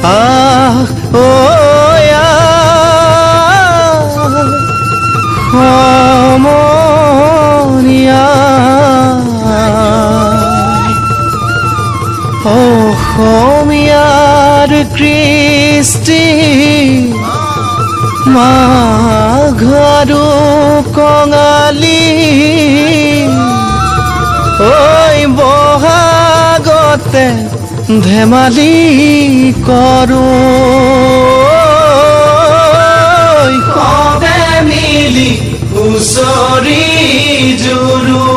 আহ ও সমনীয়া অসমীয়াৰ কৃষ্টি মাঘৰো কঙালী ঐ বহাগতে ধেমালি কৰোঁ সবে মিলি হুঁচৰি জুৰো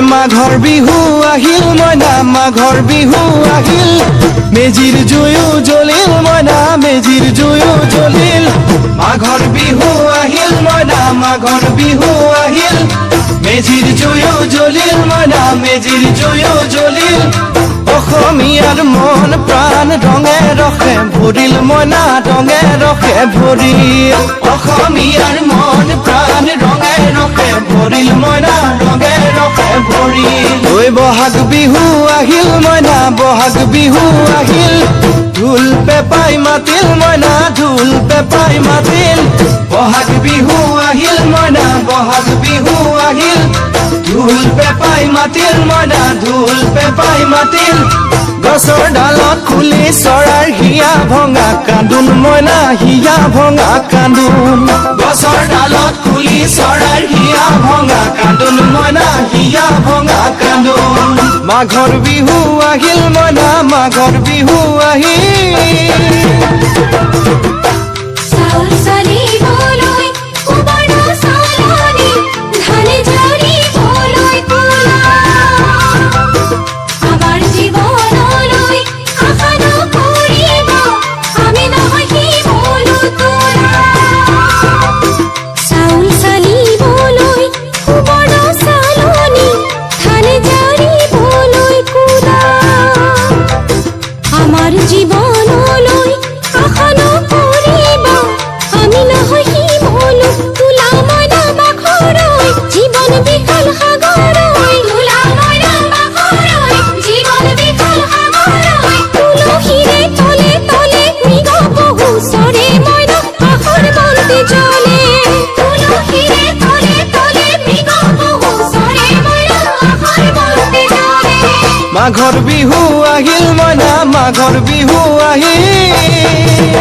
মাঘৰ বিহু আহিল মইনা মাঘৰ বিহু আহিল মেজিৰ জুয়ো জ্বলিল মইনা মেজিৰ জুয়ো জ্বলিল মাঘৰ বিহু আহিল মইনা মাঘৰ বিহু আহিল মেজিৰ জুয়ো জ্বলিল মইনা মেজিৰ জুয়ো জ্বলিল অসমীয়াৰ মন প্ৰাণ ৰঙে ৰখে ভৰিল মইনা ৰঙে ৰখে ভৰিল অসমীয়াৰ মন প্ৰাণ ৰঙে ৰখে ভৰিল মইনা ৰঙে ৰখে ভৰিল ঐ বহাগ বিহু আহিল মইনা বহাগ বিহু আহিল ঢোল পেপাই মাতিল মইনা ঢোল পেপাই মাতিল বহাগ বিহু আহিল মইনা বহাগ বিহু আহিল ঢোল পেপাই মাতিল মইনা ঢোল পেপাই মাতিল গছৰ ডালত খুলি চৰাইৰ হিয়া ভঙা কান্দোন মইনা হিয়া ভঙা কান্দোন গছৰ ডালত খুলি চৰাইৰ হিয়া ভঙা কান্দোন মইনা হিয়া ভঙা কান্দোন মাঘৰ বিহু আহিল মইনা মাঘৰ বিহু আহিল মাঘৰ বিহু আহিল মইনা মাঘৰ বিহু আহিল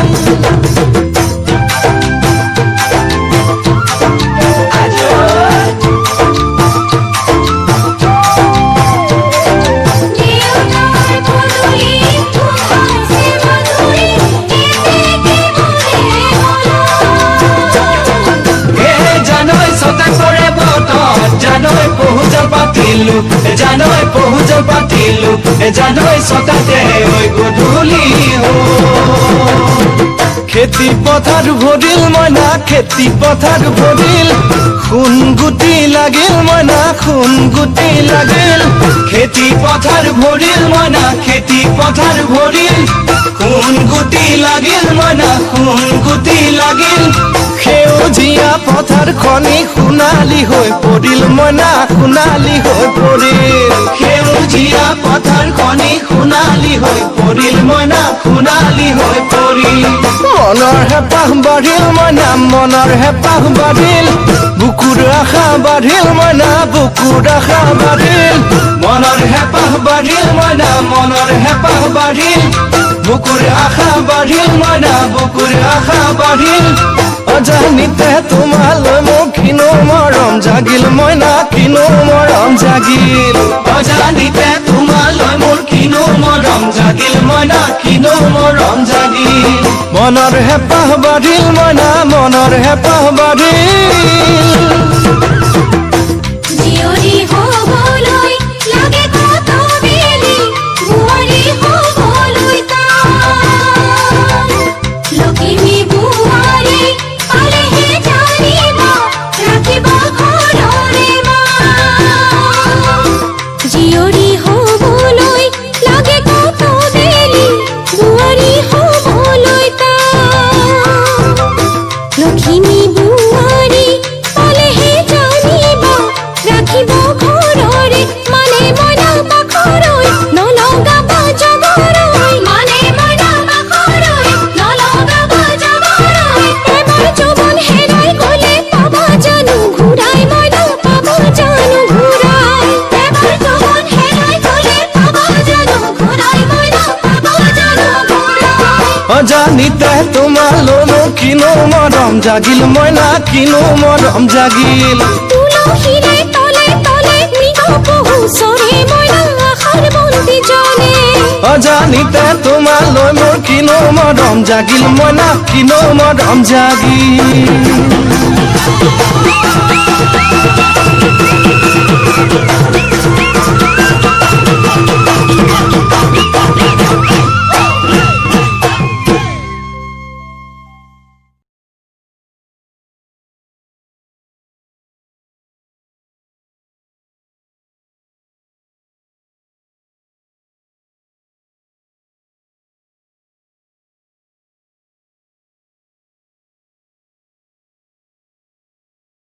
জানৈ পহুজ পাতিলো জানৈ ছটাতে ঐ গধূলি খেতি পথাৰ ভৰিল মইনা খেতি পথাৰ ভৰিল খুন গুটি লাগিল মইনা খুন গুটি লাগিল খেতি পথাৰ ভৰিল মইনা খেতি পথাৰ ভৰিল খুন গুটি লাগিল মইনা খুন গুটি লাগিল সেউজীয়া পথাৰ খনি সোণালী হৈ পৰিল মইনা সোণালী হৈ পৰিল সেউজীয়া পথাৰ খনি সোণালী হৈ পৰিল মইনা সোণালী হৈ পৰিল মনৰ হেঁপাহ বাঢ়িল মইনা মনৰ হেঁপাহ বাঢ়িল বুকুৰ আশা বাঢ়িল মইনা বুকুৰ আশা বাঢ়িল মনৰ হেঁপাহ বাঢ়িল মইনা মনৰ হেঁপাহ বাঢ়িল বুকুৰ আশা বাঢ়িল মইনা বুকুৰ আশা বাঢ়িল অজানিতে তোমালৈ মোৰ কিনো মৰম জাগিল মইনা কিনো মৰম জাগিল অজানিতে তোমালৈ মোৰ কিনো মৰম জাগিল মইনা কিনো মৰম জাগিল মনৰ হেঁপাহ বাঢ়িল মইনা মনৰ হেঁপাহ বাঢ়িল জীয়ৰী হ'বলৈ লাগে কত বেলি বোৱাৰী হ'বলৈ তাই লখিমী বোৱাৰী পালেহে জানিব ৰাখিব ঘৰৰে মাই জীয়ৰী হ'বলৈ লাগে কত বেলি বোৱাৰী হ'বলৈ তাই লখিমী বোৱাৰী পালেহে জানিব ৰাখিব ঘৰৰে মানে মইনা পাখৰৈ নলগাব জগৰৈ মানে মইনা পাখৰৈ নলগাব জগৰৈ এবাৰ যৌৱন হেৰাই গ'লে পাবা জানো ঘূৰাই মইনা পাবা জানো ঘূৰাই এবাৰ যৌৱন হেৰাই গ'লে পাবা জানো ঘূৰাই মইনা পাবা জানো ঘূৰাই অজানিতে তোমালৈ মোৰ কিনো মৰম জাগিল মইনা কিনো মৰম জাগিল তুলসীৰে তলে তলে মৃগ পহু চৰে মইনা আশাৰ বন্তি জ্বলে অজানিতে তোমালৈ মোৰ কিনো মৰম জাগিল মইনা কিনো মৰম জাগিল